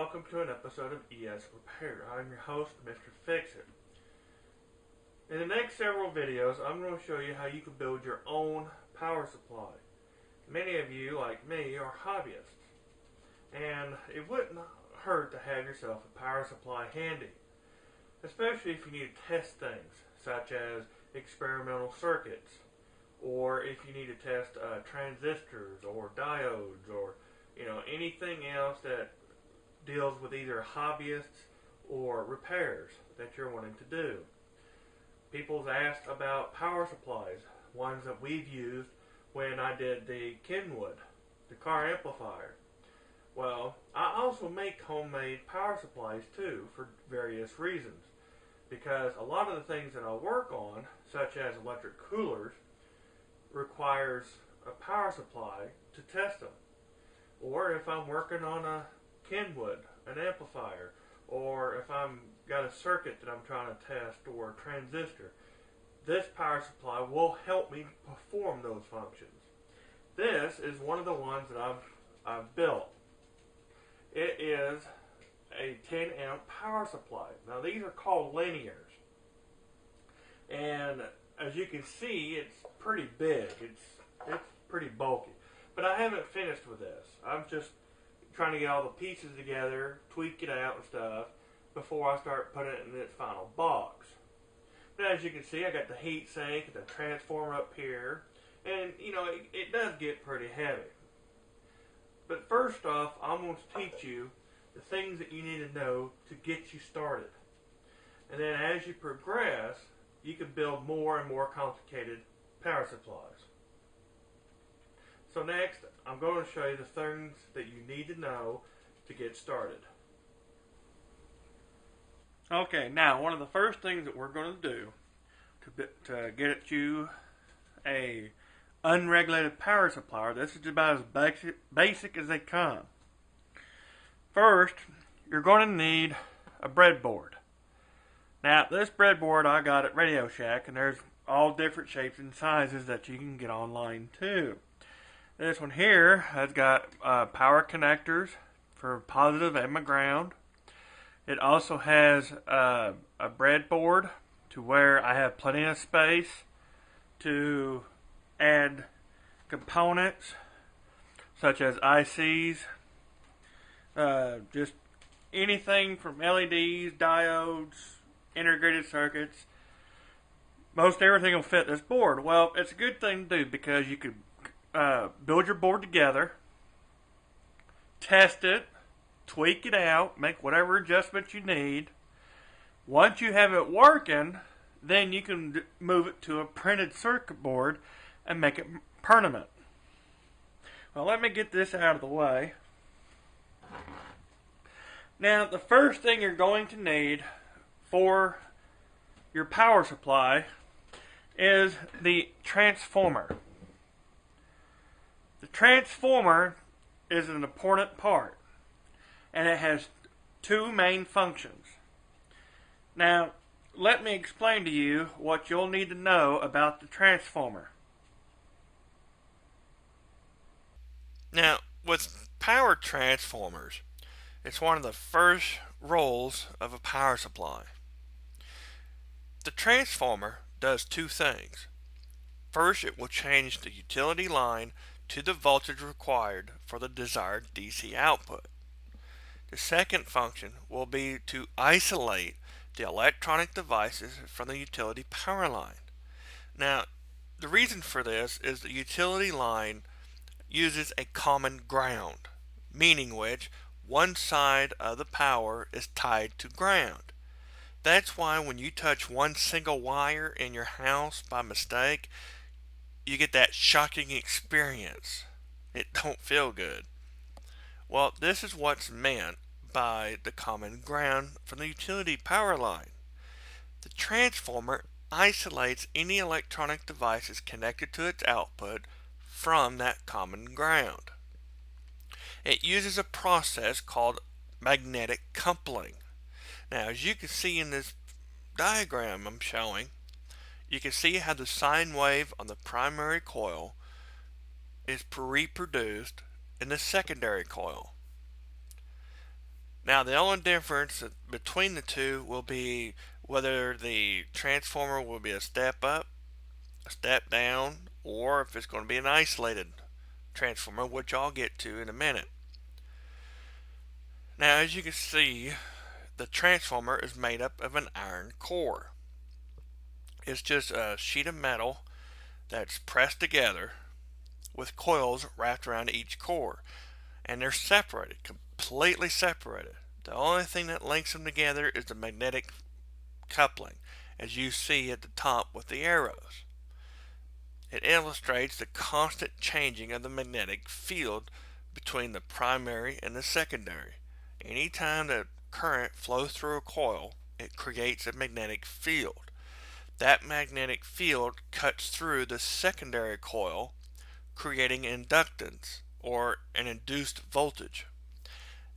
welcome to an episode of ES Repair. I'm your host, Mr. Fix-It. In the next several videos, I'm going to show you how you can build your own power supply. Many of you, like me, are hobbyists, and it wouldn't hurt to have yourself a power supply handy, especially if you need to test things, such as experimental circuits, or if you need to test transistors or diodes, or anything else that deals with either hobbyists or repairs that you're wanting to do. People's asked about power supplies, ones that we've used when I did the Kenwood, the car amplifier. Well, I also make homemade power supplies too for various reasons, because a lot of the things that I work on, such as electric coolers, requires a power supply to test them. Or if I'm working on a Kenwood, an amplifier, or if I'm got a circuit that I'm trying to test, or a transistor, this power supply will help me perform those functions. This is one of the ones that I've built. It is a 10 amp power supply. Now these are called linears, and as you can see, it's pretty big. It's pretty bulky. But I haven't finished with this. I'm just trying to get all the pieces together, tweak it out and stuff, before I start putting it in its final box. But as you can see, I got the heat sink and the transformer up here, and it does get pretty heavy. But first off, I'm going to teach you the things that you need to know to get you started. And then as you progress, you can build more and more complicated power supplies. So next, I'm going to show you the things that you need to know to get started. Okay, now one of the first things that we're going to do to get you a unregulated power supply, this is about as basic as they come. First, you're going to need a breadboard. Now, this breadboard I got at Radio Shack, and there's all different shapes and sizes that you can get online too. This one here has got power connectors for positive and my ground. It also has a breadboard to where I have plenty of space to add components such as ICs, just anything from LEDs, diodes, integrated circuits. Most everything will fit this board. Well, it's a good thing to do because you could build your board together, test it, tweak it out, make whatever adjustments you need. Once you have it working, then you can move it to a printed circuit board and make it permanent. Well, let me get this out of the way. Now, the first thing you're going to need for your power supply is the transformer. The transformer is an important part, and it has two main functions. Now, let me explain to you what you'll need to know about the transformer. Now, with power transformers, it's one of the first roles of a power supply. The transformer does two things. First, it will change the utility line to the voltage required for the desired DC output. The second function will be to isolate the electronic devices from the utility power line. Now, the reason for this is the utility line uses a common ground, meaning which one side of the power is tied to ground. That's why when you touch one single wire in your house by mistake, you get that shocking experience. It don't feel good. Well, this is what's meant by the common ground from the utility power line. The transformer isolates any electronic devices connected to its output from that common ground. It uses a process called magnetic coupling. Now, as you can see in this diagram I'm showing, you can see how the sine wave on the primary coil is reproduced in the secondary coil. Now the only difference between the two will be whether the transformer will be a step up, a step down, or if it's going to be an isolated transformer, which I'll get to in a minute. Now as you can see, the transformer is made up of an iron core. It's just a sheet of metal that's pressed together with coils wrapped around each core, and they're separated, completely separated. The only thing that links them together is the magnetic coupling, as you see at the top with the arrows. It illustrates the constant changing of the magnetic field between the primary and the secondary. Anytime the current flows through a coil, it creates a magnetic field. That magnetic field cuts through the secondary coil, creating inductance, or an induced voltage.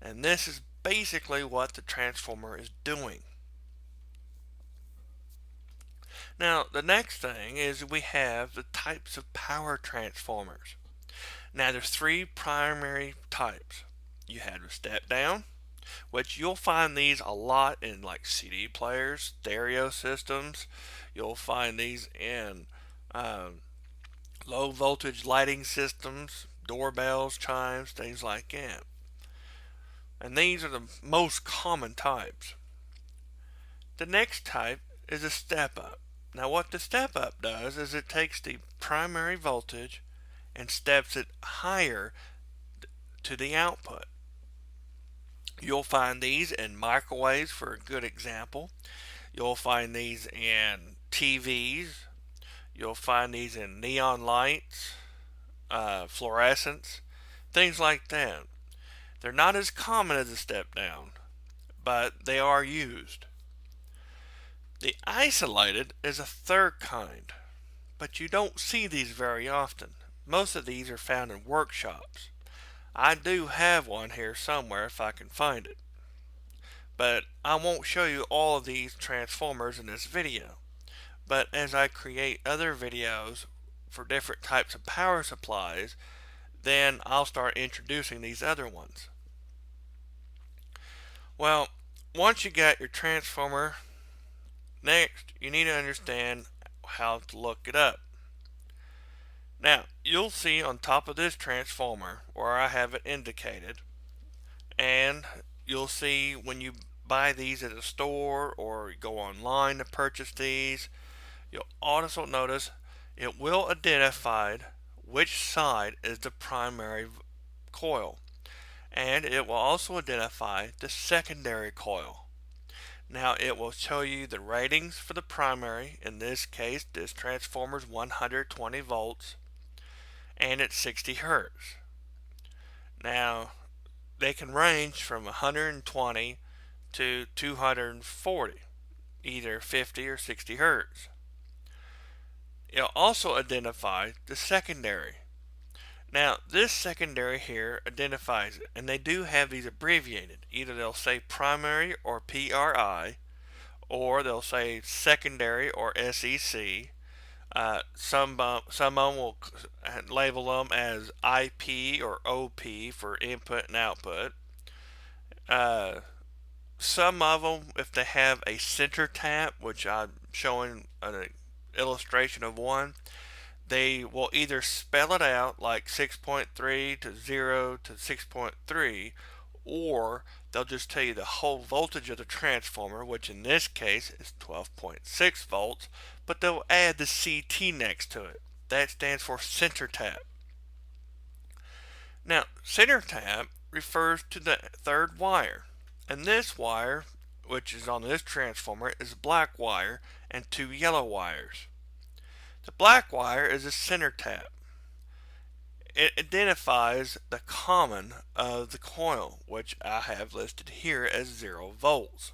And this is basically what the transformer is doing. Now, the next thing is we have the types of power transformers. Now, there's three primary types. You have a step down, which you'll find these a lot in like CD players, stereo systems. You'll find these in low voltage lighting systems, doorbells, chimes, things like that. And these are the most common types. The next type is a step up. Now what the step up does is it takes the primary voltage and steps it higher to the output. You'll find these in microwaves for a good example. You'll find these in TVs. You'll find these in neon lights, fluorescents, things like that. They're not as common as a step down, but they are used. The isolated is a third kind, but you don't see these very often. Most of these are found in workshops. I do have one here somewhere if I can find it. But I won't show you all of these transformers in this video. But as I create other videos for different types of power supplies, then I'll start introducing these other ones. Well, once you got your transformer, next you need to understand how to look it up. Now, you'll see on top of this transformer where I have it indicated, and you'll see when you buy these at a store or go online to purchase these, you'll also notice it will identify which side is the primary coil, and it will also identify the secondary coil. Now it will show you the ratings for the primary. In this case, this transformer is 120 volts and it's 60 hertz. Now they can range from 120 to 240, either 50 or 60 hertz. It'll also identify the secondary. Now this secondary here identifies it, and they do have these abbreviated. Either they'll say primary or PRI, or they'll say secondary or SEC. Some of them will label them as IP or OP for input and output. Some of them, if they have a center tap, which I'm showing an illustration of one, they will either spell it out like 6.3 to 0 to 6.3, or they'll just tell you the whole voltage of the transformer, which in this case is 12.6 volts, but they'll add the CT next to it. That stands for center tap. Now, center tap refers to the third wire, and this wire, which is on this transformer, is black wire and two yellow wires. The black wire is a center tap. It identifies the common of the coil, which I have listed here as 0 volts.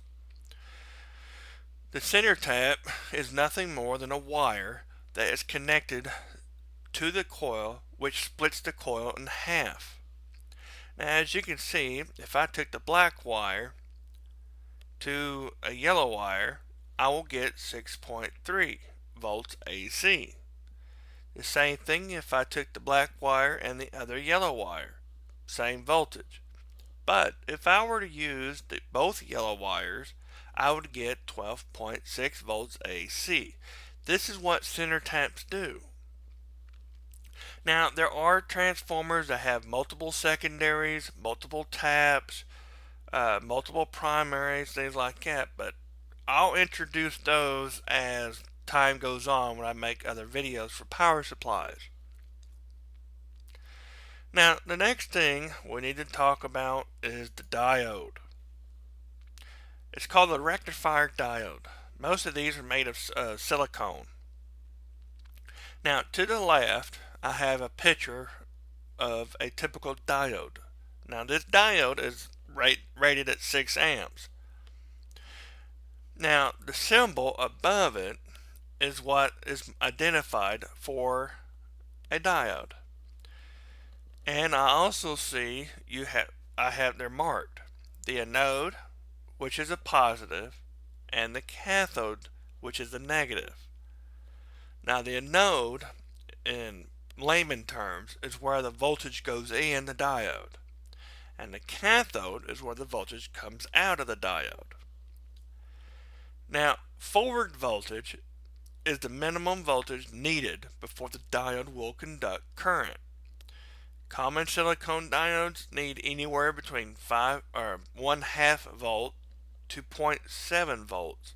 The center tap is nothing more than a wire that is connected to the coil, which splits the coil in half. Now, as you can see, if I took the black wire to a yellow wire, I will get 6.3 volts AC. The same thing if I took the black wire and the other yellow wire. Same voltage. But if I were to use both yellow wires, I would get 12.6 volts AC. This is what center taps do. Now, there are transformers that have multiple secondaries, multiple taps, multiple primaries, things like that, but I'll introduce those as time goes on when I make other videos for power supplies. Now, the next thing we need to talk about is the diode. It's called the Rectifier Diode. Most of these are made of silicone. Now, to the left, I have a picture of a typical diode. Now, this diode is rated at 6 amps. Now, the symbol above it is what is identified for a diode. And I also see I have they're marked. The anode, which is a positive, and the cathode, which is a negative. Now, the anode, in layman terms, is where the voltage goes in the diode, and the cathode is where the voltage comes out of the diode. Now, forward voltage is the minimum voltage needed before the diode will conduct current. Common silicone diodes need anywhere between 1/2 volt to 0.7 volts.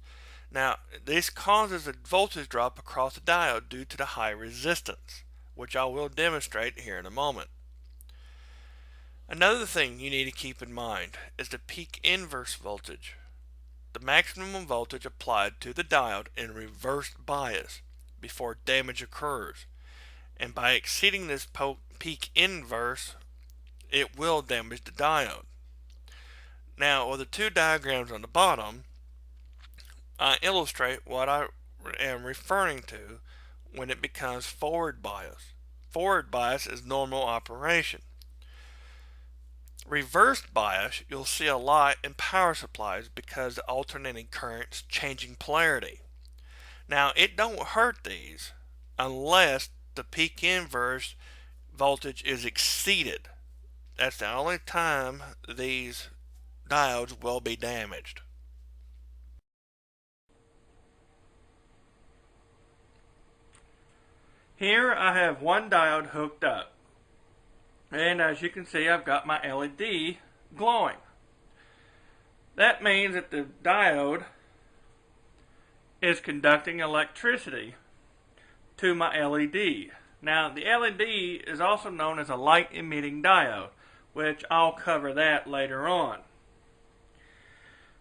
Now, this causes a voltage drop across the diode due to the high resistance, which I will demonstrate here in a moment. Another thing you need to keep in mind is the peak inverse voltage, the maximum voltage applied to the diode in reverse bias before damage occurs. And by exceeding this peak inverse, it will damage the diode. Now, with the two diagrams on the bottom, I illustrate what I am referring to when it becomes forward bias. Forward bias is normal operation. Reverse bias you'll see a lot in power supplies because the alternating current's changing polarity. Now, it don't hurt these unless the peak inverse voltage is exceeded. That's the only time these diodes will be damaged. Here I have one diode hooked up, and as you can see, I've got my LED glowing. That means that the diode is conducting electricity to my LED. Now, the LED is also known as a light emitting diode, which I'll cover that later on.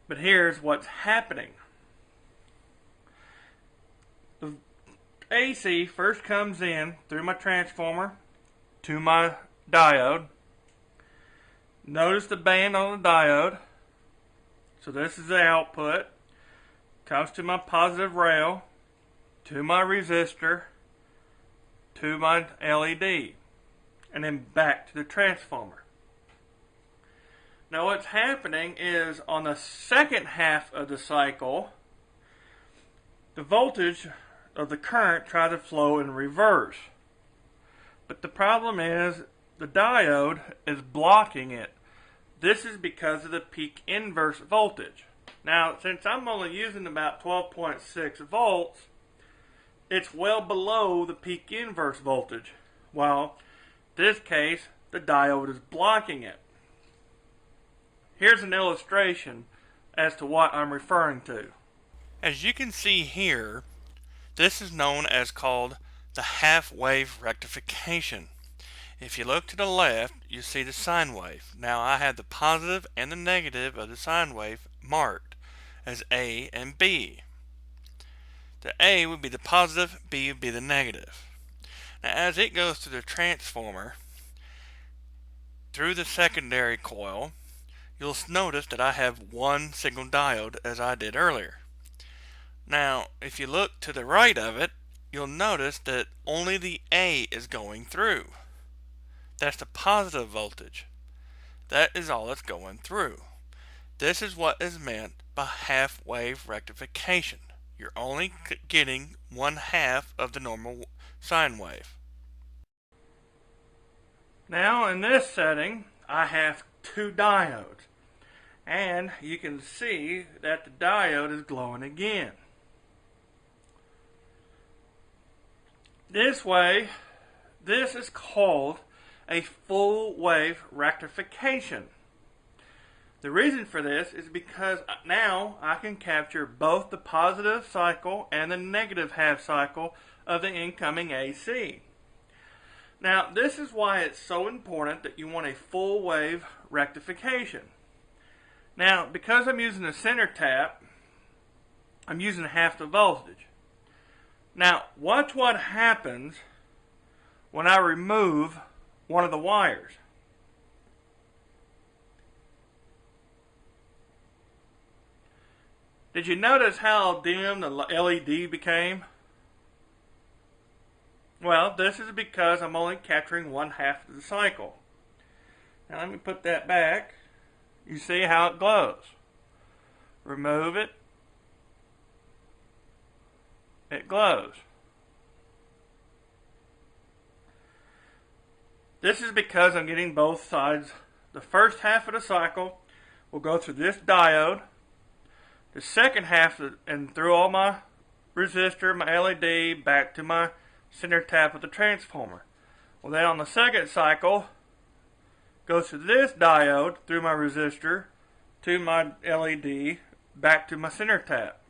But here's what's happening. The AC first comes in through my transformer to my diode. Notice the band on the diode. So this is the output. Comes to my positive rail, to my resistor, to my LED, and then back to the transformer. Now, what's happening is on the second half of the cycle, the voltage of the current tries to flow in reverse. But the problem is the diode is blocking it. This is because of the peak inverse voltage. Now, since I'm only using about 12.6 volts, it's well below the peak inverse voltage. While in this case, the diode is blocking it. Here's an illustration as to what I'm referring to. As you can see here, this is known as called the half-wave rectification. If you look to the left, you see the sine wave. Now, I have the positive and the negative of the sine wave marked as A and B. The A would be the positive, B would be the negative. Now, as it goes through the transformer, through the secondary coil, you'll notice that I have one single diode as I did earlier. Now, if you look to the right of it, you'll notice that only the A is going through. That's the positive voltage. That is all that's going through. This is what is meant by half-wave rectification. You're only getting 1/2 of the normal sine wave. Now, in this setting, I have two diodes. And you can see that the diode is glowing again. This is called a full wave rectification. The reason for this is because now I can capture both the positive cycle and the negative half cycle of the incoming AC. Now, this is why it's so important that you want a full wave rectification. Now, because I'm using a center tap, I'm using half the voltage. Now, watch what happens when I remove one of the wires. Did you notice how dim the LED became? Well, this is because I'm only capturing one half of the cycle. Now let me put that back. You see how it glows. Remove it. It glows. This is because I'm getting both sides. The first half of the cycle will go through this diode. The second half, and through all my resistor, my LED, back to my center tap of the transformer. Well, then on the second cycle, goes through this diode, through my resistor, to my LED, back to my center tap.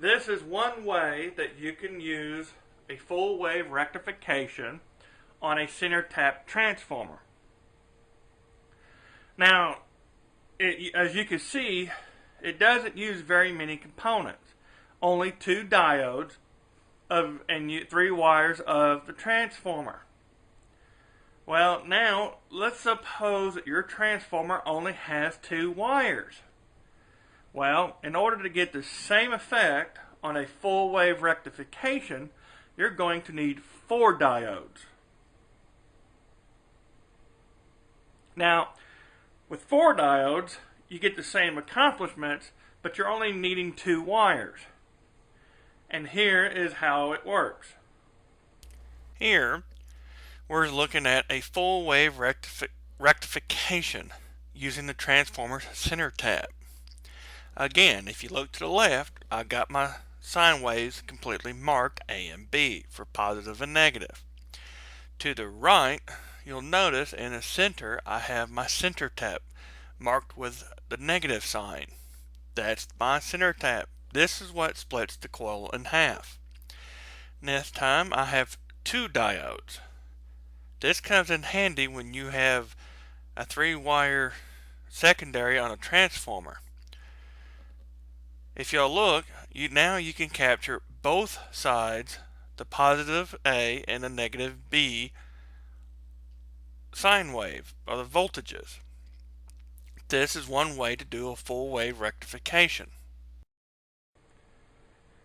This is one way that you can use a full wave rectification on a center tap transformer. Now, as you can see, it doesn't use very many components. Only two diodes and 3 wires of the transformer. Well, now let's suppose that your transformer only has 2 wires. Well, in order to get the same effect on a full wave rectification, you're going to need 4 diodes. Now, with 4 diodes, you get the same accomplishments, but you're only needing 2 wires. And here is how it works. Here, we're looking at a full wave rectification using the transformer's center tap. Again, if you look to the left, I got my sine waves completely marked A and B for positive and negative. To the right, you'll notice in the center I have my center tap marked with the negative sign. That's my center tap. This is what splits the coil in half. Next time I have 2 diodes. This comes in handy when you have a 3-wire secondary on a transformer. If you'll look, now you can capture both sides, the positive A and the negative B sine wave, or the voltages. This is one way to do a full wave rectification.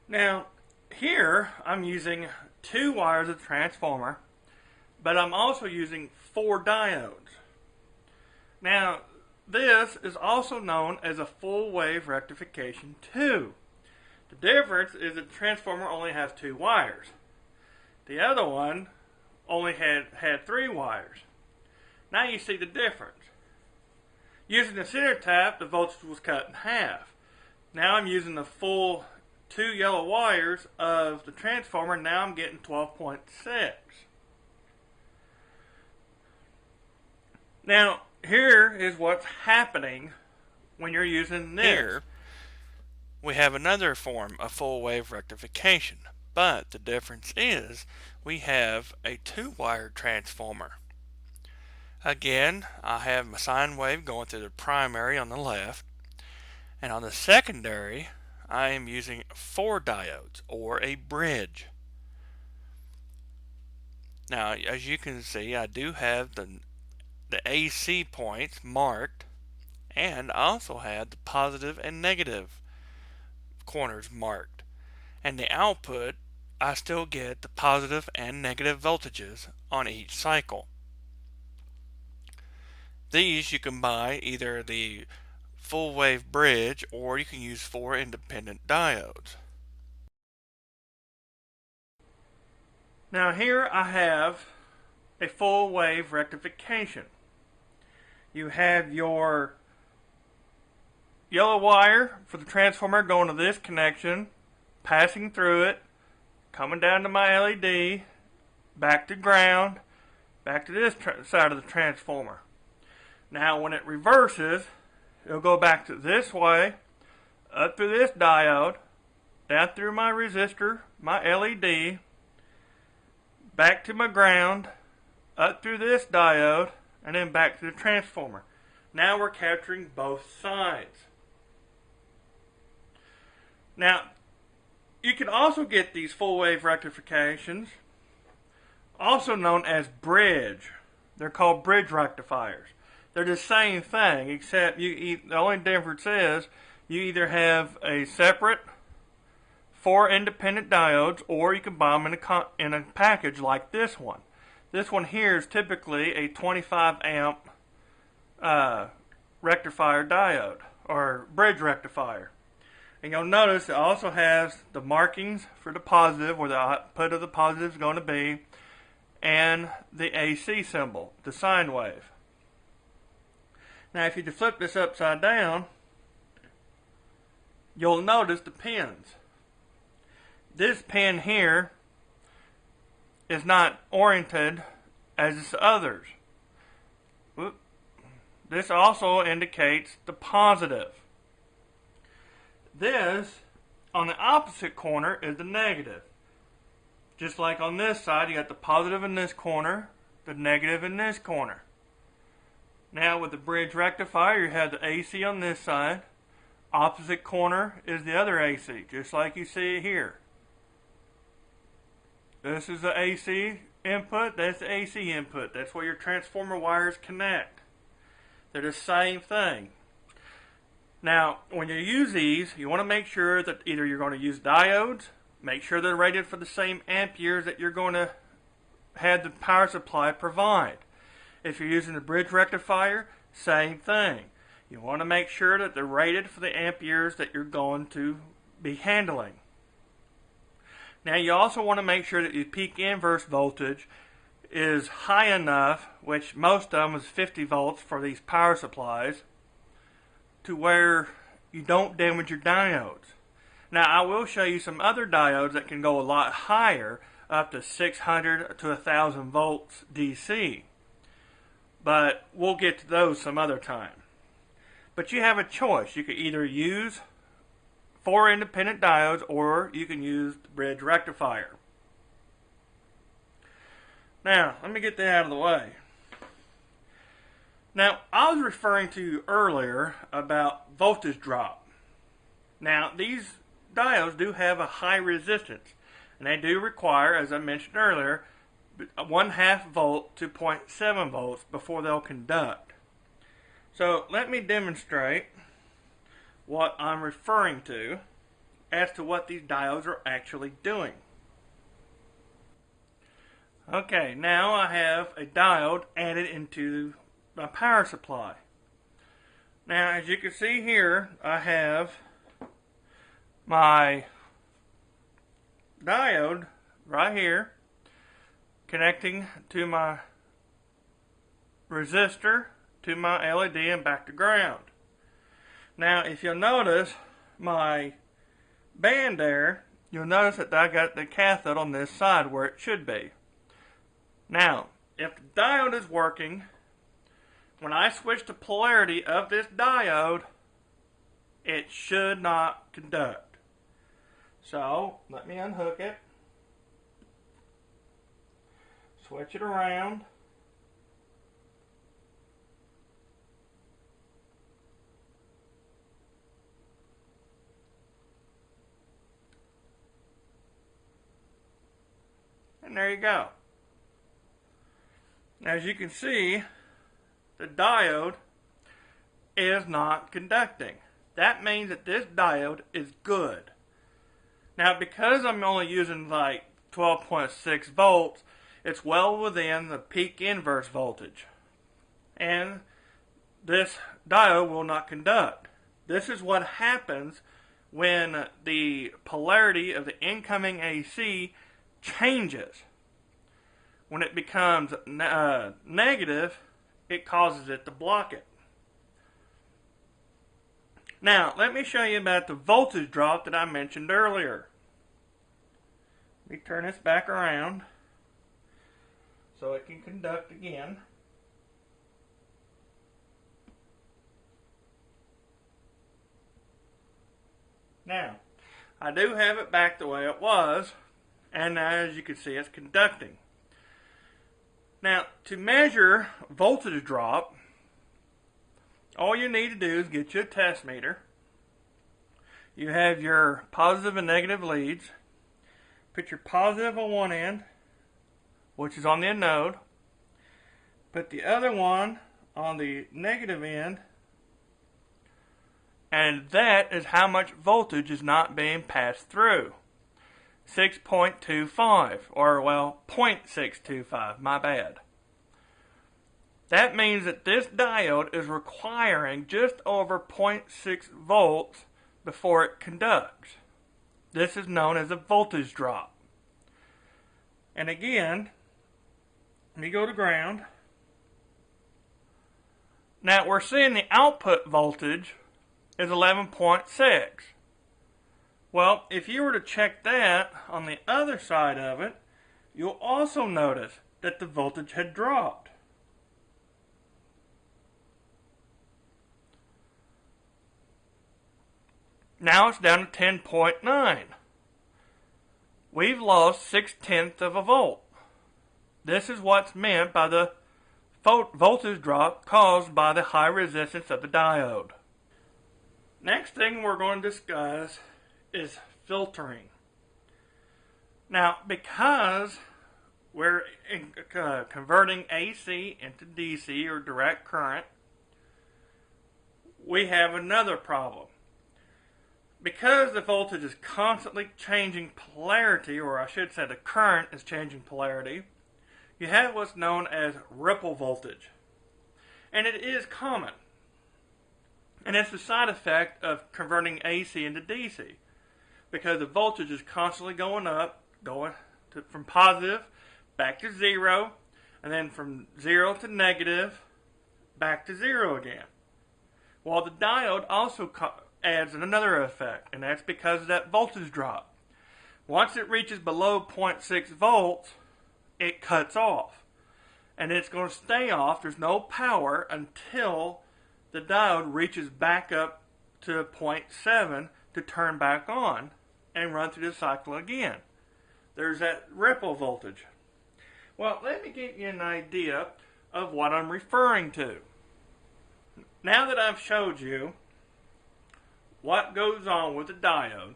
Now, here I'm using 2 wires of transformer, but I'm also using 4 diodes. Now, this is also known as a full wave rectification 2. The difference is that the transformer only has 2 wires. The other one only had 3 wires. Now you see the difference. Using the center tap, the voltage was cut in half. Now I'm using the full 2 yellow wires of the transformer. Now I'm getting 12.6. Now, here is what's happening when you're using this. Here, we have another form of full wave rectification, but the difference is we have a 2-wire transformer. Again, I have my sine wave going through the primary on the left, and on the secondary I am using 4 diodes, or a bridge. Now, as you can see, I do have the AC points marked, and I also have the positive and negative corners marked. And the output, I still get the positive and negative voltages on each cycle. These you can buy either the full wave bridge, or you can use 4 independent diodes. Now here I have a full wave rectification. You have your yellow wire for the transformer going to this connection, passing through it, coming down to my LED, back to ground, back to this side of the transformer. Now when it reverses, it'll go back to this way, up through this diode, down through my resistor, my LED, back to my ground, up through this diode, and then back to the transformer. Now we're capturing both sides. Now, you can also get these full wave rectifications, also known as bridge. They're called bridge rectifiers. They're the same thing, except the only difference is you either have a separate 4 independent diodes, or you can buy them in a package like this one. This one here is typically a 25 amp rectifier diode, or bridge rectifier. And you'll notice it also has the markings for the positive, where the output of the positive is going to be, and the AC symbol, the sine wave. Now if you flip this upside down, you'll notice the pins. This pin here is not oriented as the others. This also indicates the positive. This, on the opposite corner, is the negative. Just like on this side, you got the positive in this corner, the negative in this corner. Now with the bridge rectifier, you have the AC on this side. Opposite corner is the other AC, just like you see it here. This is the AC input, that's the AC input. That's where your transformer wires connect. They're the same thing. Now, when you use these, you want to make sure that either you're going to use diodes, make sure they're rated for the same amperes that you're going to have the power supply provide. If you're using the bridge rectifier, same thing. You want to make sure that they're rated for the amperes that you're going to be handling. Now you also want to make sure that your peak inverse voltage is high enough, which most of them is 50 volts for these power supplies, to where you don't damage your diodes. Now I will show you some other diodes that can go a lot higher, up to 600 to 1000 volts DC. But we'll get to those some other time. But you have a choice. You could either use 4 independent diodes, or you can use the bridge rectifier. Now, let me get that out of the way. Now, I was referring to you earlier about voltage drop. Now, these diodes do have a high resistance, and they do require, as I mentioned earlier, 1/2 volt to 0.7 volts before they'll conduct. So, let me demonstrate what I'm referring to as to what these diodes are actually doing. Okay, now I have a diode added into my power supply. Now, as you can see here, I have my diode right here connecting to my resistor, to my LED, and back to ground. Now, if you'll notice my band there, you'll notice that I got the cathode on this side where it should be. Now, if the diode is working, when I switch the polarity of this diode, it should not conduct. So, let me unhook it, switch it around, and there you go. As you can see, the diode is not conducting. That means that this diode is good. Now, because I'm only using like 12.6 volts, it's well within the peak inverse voltage. And this diode will not conduct. This is what happens when the polarity of the incoming AC changes. When it becomes negative, it causes it to block it. Now, let me show you about the voltage drop that I mentioned earlier. Let me turn this back around so it can conduct again. Now, I do have it back the way it was, and now as you can see it's conducting. Now, to measure voltage drop, all you need to do is get you a test meter. You have your positive and negative leads. Put your positive on one end, which is on the anode. Put the other one on the negative end, and that is how much voltage is not being passed through. 6.25, or well, 0.625, my bad. That means that this diode is requiring just over 0.6 volts before it conducts. This is known as a voltage drop. And again, let me go to ground. Now we're seeing the output voltage is 11.6. Well, if you were to check that on the other side of it, you'll also notice that the voltage had dropped. Now it's down to 10.9. We've lost 0.6 of a volt. This is what's meant by the voltage drop caused by the high resistance of the diode. Next thing we're going to discuss is filtering. Now, because we're converting AC into DC or direct current, we have another problem. Because the voltage is constantly changing polarity, or I should say the current is changing polarity, you have what's known as ripple voltage. And it is common. And it's the side effect of converting AC into DC. Because the voltage is constantly going up, from positive back to zero, and then from zero to negative, back to zero again. Well, the diode also adds another effect, and that's because of that voltage drop. Once it reaches below 0.6 volts, it cuts off. And it's going to stay off, there's no power, until the diode reaches back up to 0.7 to turn back on and run through the cycle again. There's that ripple voltage. Well, let me give you an idea of what I'm referring to. Now that I've showed you what goes on with the diode,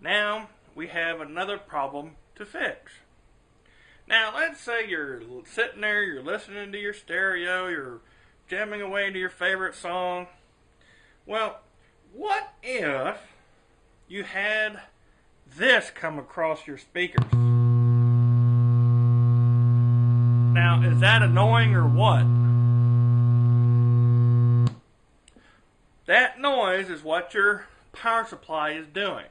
now we have another problem to fix. Now, let's say you're sitting there, you're listening to your stereo, you're jamming away to your favorite song. Well, what if you had this come across your speakers? Now, is that annoying or what? That noise is what your power supply is doing.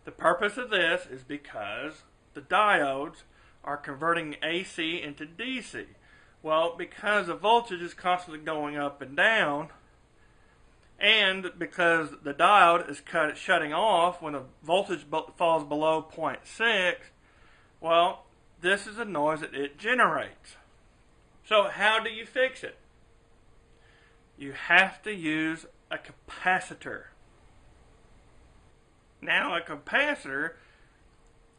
The purpose of this is because the diodes are converting AC into DC. Well, because the voltage is constantly going up and down, and because the diode is shutting off when the voltage falls below 0.6, well, this is the noise that it generates. So how do you fix it? You have to use a capacitor. Now, a capacitor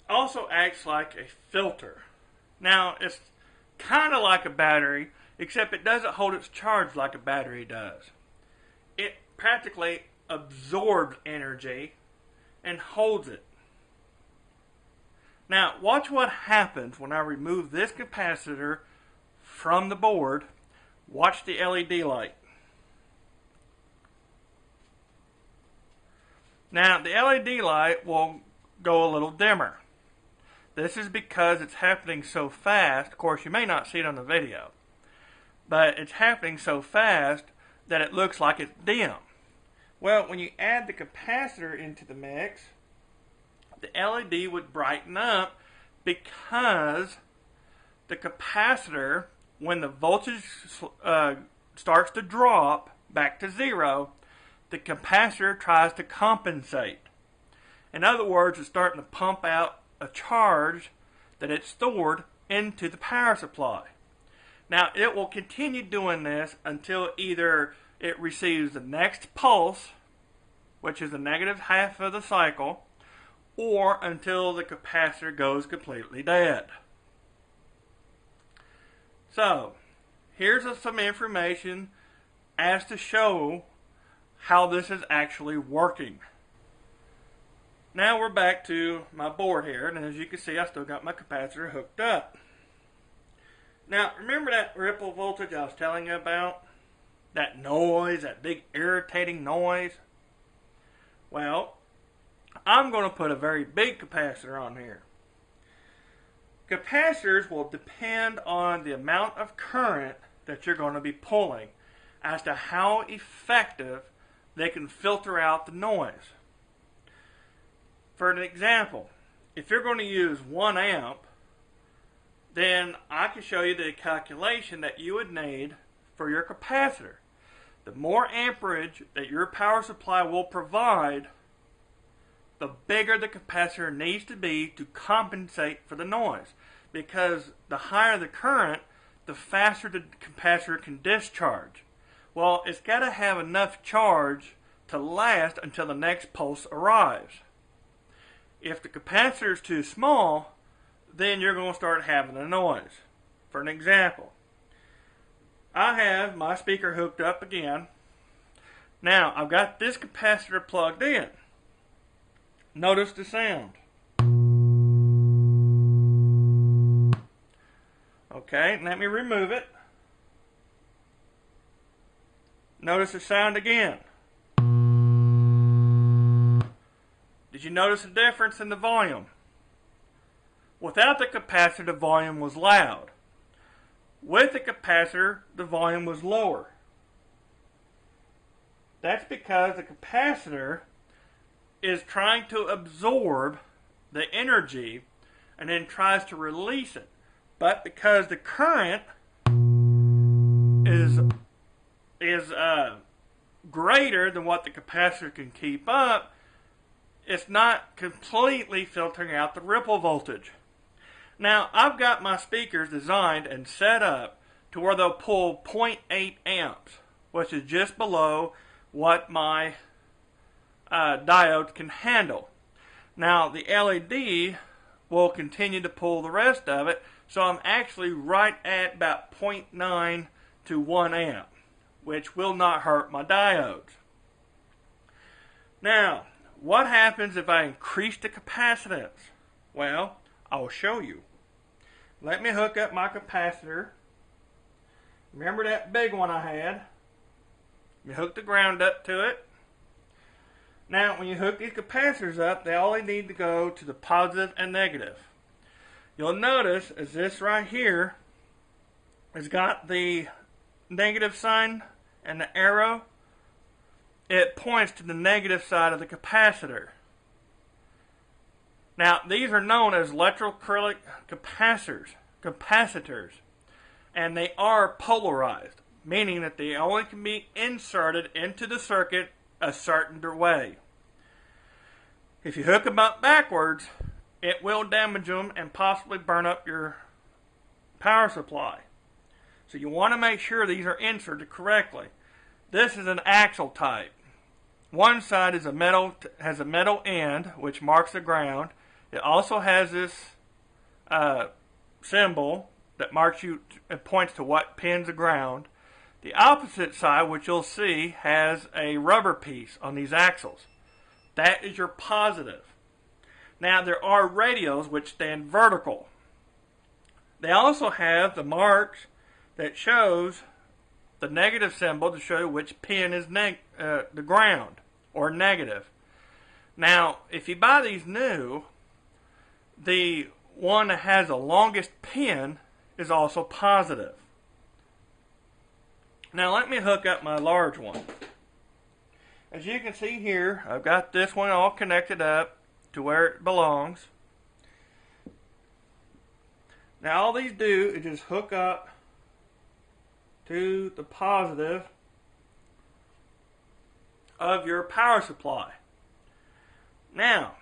also acts like a filter. Now, it's kind of like a battery, except it doesn't hold its charge like a battery does. It practically absorbs energy and holds it. Now, watch what happens when I remove this capacitor from the board. Watch the LED light. Now, the LED light will go a little dimmer. This is because it's happening so fast. Of course, you may not see it on the video, but it's happening so fast that it looks like it's dim. Well, when you add the capacitor into the mix, the LED would brighten up because the capacitor when the voltage starts to drop back to zero, the capacitor tries to compensate. In other words, it's starting to pump out a charge that it's stored into the power supply. Now, it will continue doing this until either it receives the next pulse, which is the negative half of the cycle, or until the capacitor goes completely dead. So, here's some information as to show how this is actually working. Now we're back to my board here, and as you can see, I still got my capacitor hooked up. Now, remember that ripple voltage I was telling you about? That noise, that big irritating noise? Well, I'm going to put a very big capacitor on here. Capacitors will depend on the amount of current that you're going to be pulling as to how effective they can filter out the noise. For an example, if you're going to use 1 amp, then I can show you the calculation that you would need for your capacitor. The more amperage that your power supply will provide, the bigger the capacitor needs to be to compensate for the noise. Because the higher the current, the faster the capacitor can discharge. Well, it's got to have enough charge to last until the next pulse arrives. If the capacitor is too small, then you're going to start having a noise. For an example, I have my speaker hooked up again. Now, I've got this capacitor plugged in. Notice the sound. Okay, let me remove it. Notice the sound again. Did you notice the difference in the volume? Without the capacitor, the volume was loud. With the capacitor, the volume was lower. That's because the capacitor is trying to absorb the energy and then tries to release it. But because the current is greater than what the capacitor can keep up, it's not completely filtering out the ripple voltage. Now, I've got my speakers designed and set up to where they'll pull 0.8 amps, which is just below what my diode can handle. Now, the LED will continue to pull the rest of it, so I'm actually right at about 0.9 to 1 amp, which will not hurt my diodes. Now, what happens if I increase the capacitance? Well, I'll show you. Let me hook up my capacitor. Remember that big one I had? You hook the ground up to it. Now, when you hook these capacitors up, they only need to go to the positive and negative. You'll notice, as this right here has got the negative sign and the arrow, it points to the negative side of the capacitor. Now, these are known as electroacrylic capacitors, and they are polarized, meaning that they only can be inserted into the circuit a certain way. If you hook them up backwards, it will damage them and possibly burn up your power supply. So you want to make sure these are inserted correctly. This is an axial type. One side is has a metal end, which marks the ground. It also has this symbol that points to what pins the ground. The opposite side, which you'll see, has a rubber piece on these axles. That is your positive. Now, there are radios which stand vertical. They also have the marks that shows the negative symbol to show which pin is the ground or negative. Now, if you buy these new, the one that has the longest pin is also positive. Now, let me hook up my large one. As you can see here, I've got this one all connected up to where it belongs. Now, all these do is just hook up to the positive of your power supply. Now,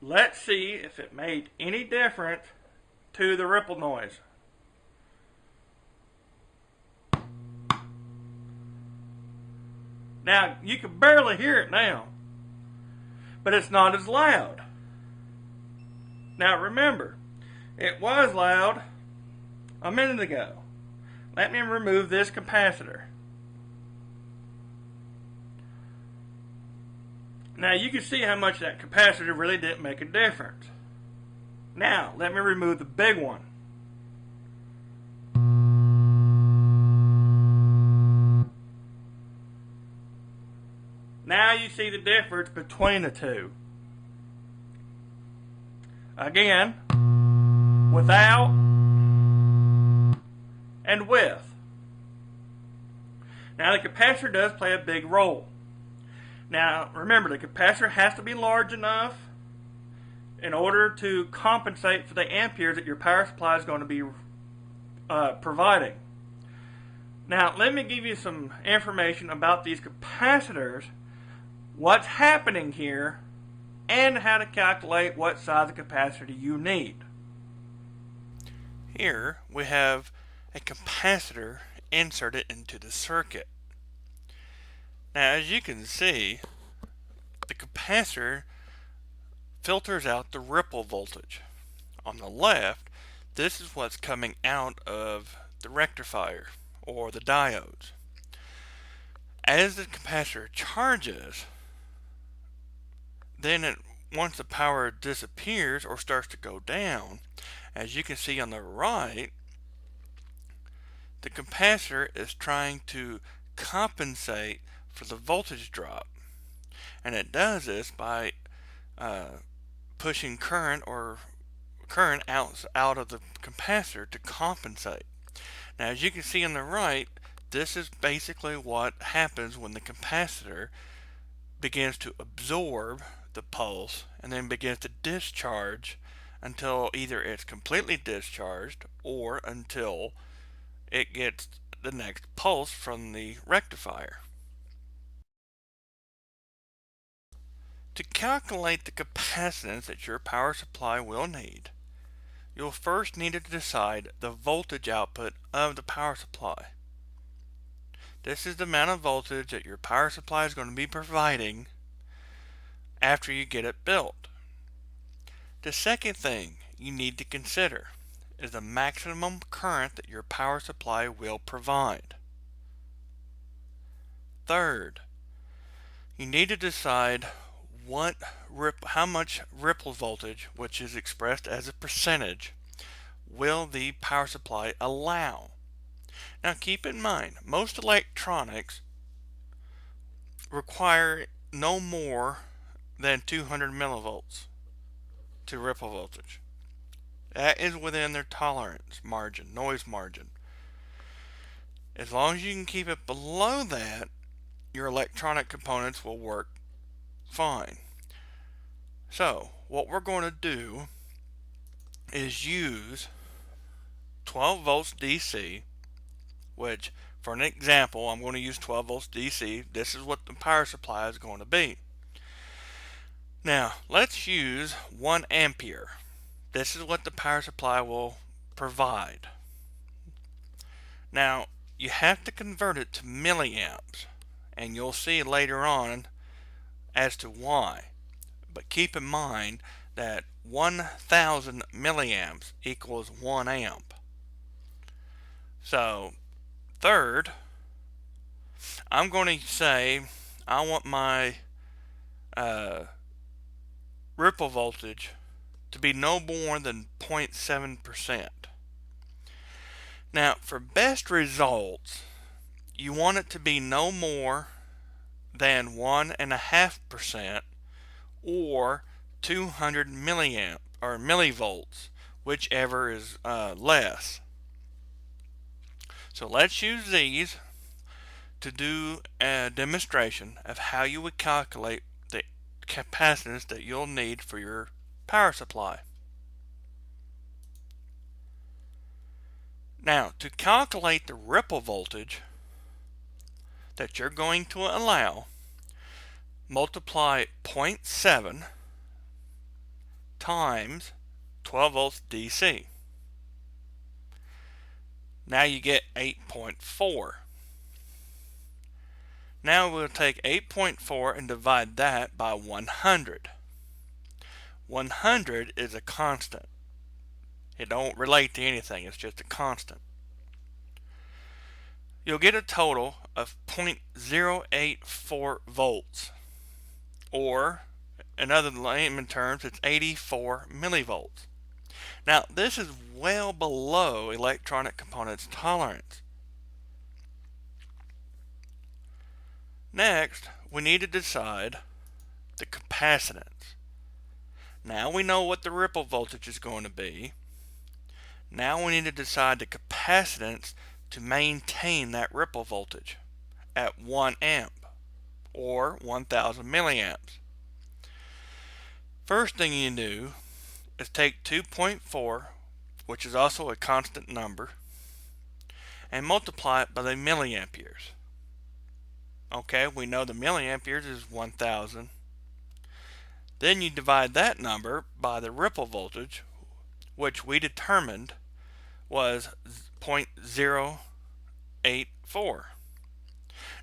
let's see if it made any difference to the ripple noise. Now, you can barely hear it now, but it's not as loud. Now remember, it was loud a minute ago. Let me remove this capacitor. Now you can see how much that capacitor really didn't make a difference. Now, let me remove the big one. Now you see the difference between the two. Again, without and with. Now the capacitor does play a big role. Now remember, the capacitor has to be large enough in order to compensate for the amperes that your power supply is going to be providing. Now let me give you some information about these capacitors, what's happening here, and how to calculate what size of capacitor you need. Here we have a capacitor inserted into the circuit. Now as you can see, the capacitor filters out the ripple voltage. On the left, this is what's coming out of the rectifier or the diodes. As the capacitor charges, then once the power disappears or starts to go down, as you can see on the right, the capacitor is trying to compensate for the voltage drop, and it does this by pushing current out of the capacitor to compensate. Now as you can see on the right, this is basically what happens when the capacitor begins to absorb the pulse and then begins to discharge until either it's completely discharged or until it gets the next pulse from the rectifier. To calculate the capacitance that your power supply will need, you'll first need to decide the voltage output of the power supply. This is the amount of voltage that your power supply is going to be providing after you get it built. The second thing you need to consider is the maximum current that your power supply will provide. Third, you need to decide how much ripple voltage, which is expressed as a percentage, will the power supply allow. Now keep in mind, most electronics require no more than 200 millivolts to ripple voltage. That is within their tolerance margin, noise margin. As long as you can keep it below that, your electronic components will work fine. So what we're going to do is use 12 volts DC, which for an example I'm going to use 12 volts DC. This is what the power supply is going to be. Now let's use 1 ampere. This is what the power supply will provide. Now you have to convert it to milliamps, and you'll see later on as to why. But keep in mind that 1000 milliamps equals 1 amp. So third, I'm going to say I want my ripple voltage to be no more than 0.7%. Now for best results, you want it to be no more than 1.5% or 200 milliamp or millivolts, whichever is less. So let's use these to do a demonstration of how you would calculate the capacitance that you'll need for your power supply. Now, to calculate the ripple voltage that you're going to allow, multiply 0.7 times 12 volts DC. Now you get 8.4. Now we'll take 8.4 and divide that by 100. 100 is a constant. It don't relate to anything, it's just a constant. You'll get a total of 0.084 volts, or in other layman terms, it's 84 millivolts. Now, this is well below electronic components tolerance. Next, we need to decide the capacitance. Now we know what the ripple voltage is going to be. Now we need to decide the capacitance to maintain that ripple voltage at 1 amp or 1000 milliamps. First thing you do is take 2.4, which is also a constant number, and multiply it by the milliamperes. Okay, we know the milliamperes is 1000. Then you divide that number by the ripple voltage, which we determined was 0.084.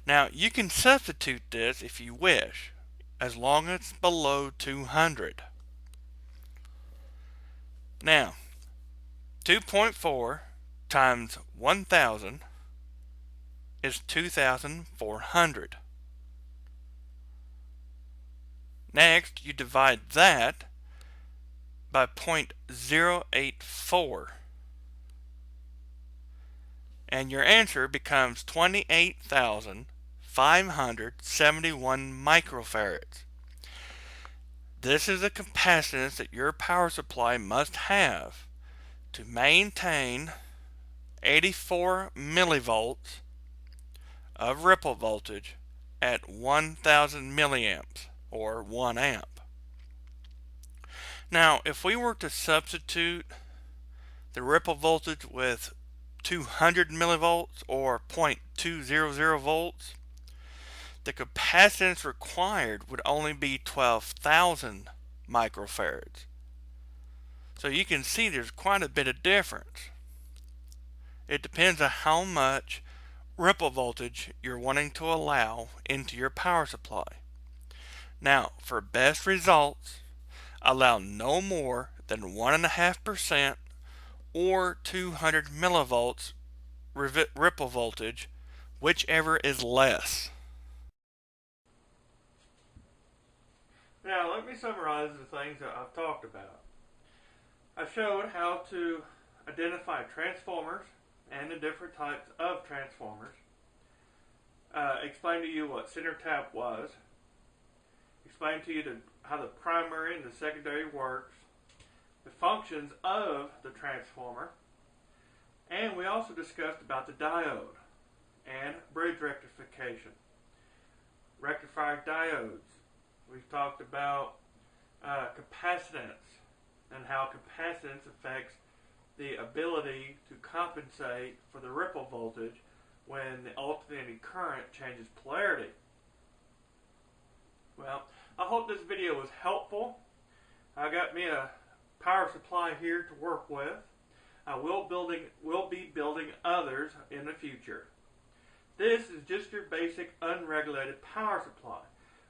Now you can substitute this if you wish, as long as it's below 200. Now 2.4 times 1000 is 2400. Next you divide that by 0.084, and your answer becomes 28,571 microfarads. This is the capacitance that your power supply must have to maintain 84 millivolts of ripple voltage at 1000 milliamps or 1 amp. Now, if we were to substitute the ripple voltage with 200 millivolts or 0.200 volts, the capacitance required would only be 12,000 microfarads. So you can see there's quite a bit of difference. It depends on how much ripple voltage you're wanting to allow into your power supply. Now, for best results, allow no more than 1.5% or 200 millivolts ripple voltage, whichever is less. Now let me summarize the things that I've talked about. I showed how to identify transformers and the different types of transformers. Explained to you what center tap was. Explained to you how the primary and the secondary works, the functions of the transformer, and we also discussed about the diode and bridge rectification, rectifier diodes. We've talked about capacitance and how capacitance affects the ability to compensate for the ripple voltage when the alternating current changes polarity. Well, I hope this video was helpful. I got me a power supply here to work with. I will be building others in the future. This is just your basic unregulated power supply,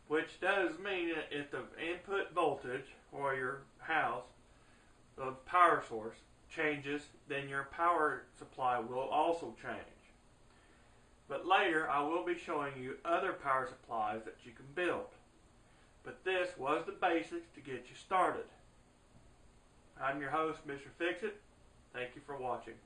which does mean that if the input voltage or your house, the power source, changes, then your power supply will also change. But later I will be showing you other power supplies that you can build. But this was the basics to get you started. I'm your host, Mr. Fix-It. Thank you for watching.